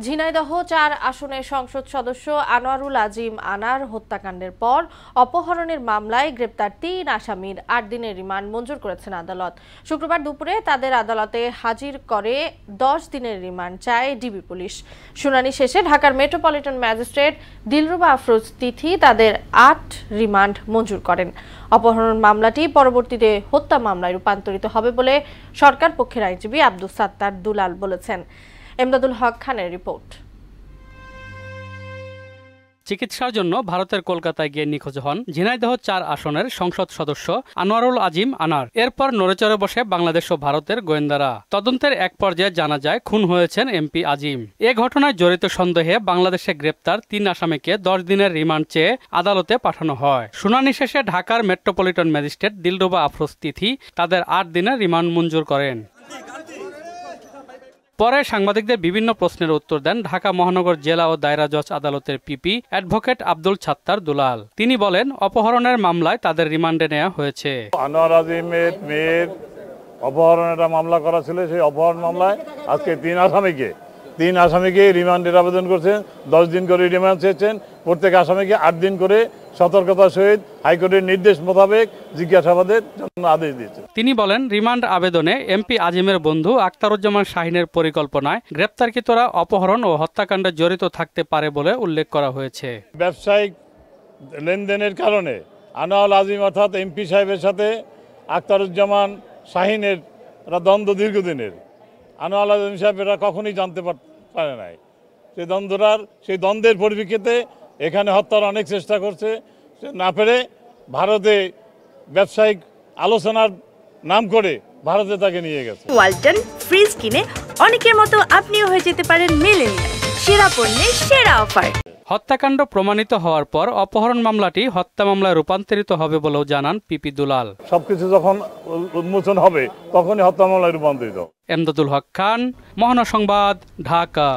ঝিনাইদহ ৪ আসনের সংসদ সদস্য আনোয়ারুল আজিম আনার হত্যাকাণ্ডের পর অপহরণের মামলায় গ্রেপ্তার ৩ আসামির ৮ দিনের রিমান্ড মঞ্জুর করেছেন আদালত। শুক্রবার দুপুরে তাদের আদালতে হাজির করে ১০ দিনের রিমান্ড চায় ডিবি পুলিশ। শুনানি শেষে ঢাকার মেট্রোপলিটন ম্যাজিস্ট্রেট দিলরুবা আফরোজ তিথি তাদের ৮ রিমান্ড মঞ্জুর করেন। অপহরণ মামলাটি পরবর্তীতে হত্যা মামলায় রূপান্তরিত হবে বলে সরকার পক্ষের আইনজীবী আব্দুস সাত্তার দুলাল বলেছেন। এমদাদুল হক খানের রিপোর্ট। চিকিৎসার জন্য ভারতের কলকাতায় গিয়ে নিখোঁজ হন ঝিনাইদহ ৪ আসনের সংসদ সদস্য আনোয়ারুল আজিম আনার। এরপর নড়েচড়ে বসে বাংলাদেশ ও ভারতের গোয়েন্দারা। তদন্তের এক পর্যায়ে জানা যায় খুন হয়েছেন এমপি আজিম। এ ঘটনায় জড়িত সন্দেহে বাংলাদেশে গ্রেপ্তার ৩ আসামিকে ১০ দিনের রিমান্ড চেয়ে আদালতে পাঠানো হয়। শুনানি শেষে ঢাকার মেট্রোপলিটন ম্যাজিস্ট্রেট দিলরুবা আফরোজ তিথি তাদের ৮ দিনের রিমান্ড মঞ্জুর করেন। পরে সাংবাদিকদের বিভিন্ন প্রশ্নের উত্তর দেন ঢাকা মহানগর জেলা ও দায়রা জজ আদালতের পিপি অ্যাডভোকেট আব্দুল সাত্তার দুলাল। তিনি বলেন, অপহরণের মামলায় তাদের রিমান্ডে নেওয়া হয়েছে। আনোয়ার আজিমের মেয়ের অপহরণের মামলা করা ছিল, সেই অপহরণ মামলায় আজকে ৩ আসামিকে রিমান্ডের আবেদন করছেন। ১০ দিন করে রিমান্ড চেয়েছেন। প্রত্যেক আসামিকে ৮ দিন করে সতর্কতার সহিত হাইকোর্টের নির্দেশ মোতাবেক জিজ্ঞাসাবাদের জন্য আদেশ দিয়েছেন। তিনি বলেন, রিমান্ড আবেদনে এমপি আজিমের বন্ধু আখতারুজ্জামান শাহিনের পরিকল্পনায় গ্রেপ্তারকৃতরা অপহরণ ও হত্যাকাণ্ডে জড়িত থাকতে পারে বলে উল্লেখ করা হয়েছে। ব্যবসায়িক লেনদেনের কারণে আনোয়ারুল আজিম অর্থাৎ এমপি সাহেবের সাথে আখতারুজ্জামান শাহিনের দ্বন্দ্ব দীর্ঘদিনের। আনোয়ারুল আজিম সাহেব এরা কখনই জানতে পারে নাই সেই দ্বন্দ্বের পরিপ্রেক্ষিতে এখানে হত্যার অনেক চেষ্টা করছে, সে না পেরে ভারতে ব্যবসায়িক আলোচনার নাম করে ভারতে তাকে নিয়ে গেছে। ওয়ালটন ফ্রিজ কিনে অনেকের মতো আপনিও হয়ে যেতে পারেন মিলেনিয়াল সেরা পণ্যের সেরা অফার। হত্যাকাণ্ড প্রমাণিত হওয়ার পর অপহরণ মামলাটি হত্যা মামলায় রূপান্তরিত হবে বলেও জানান পিপি দুলাল। সবকিছু যখন উন্মোচন হবে তখনই হত্যা মামলায় রূপান্তরিত। এমদাদুল হক খান, মহানগর সংবাদ, ঢাকা।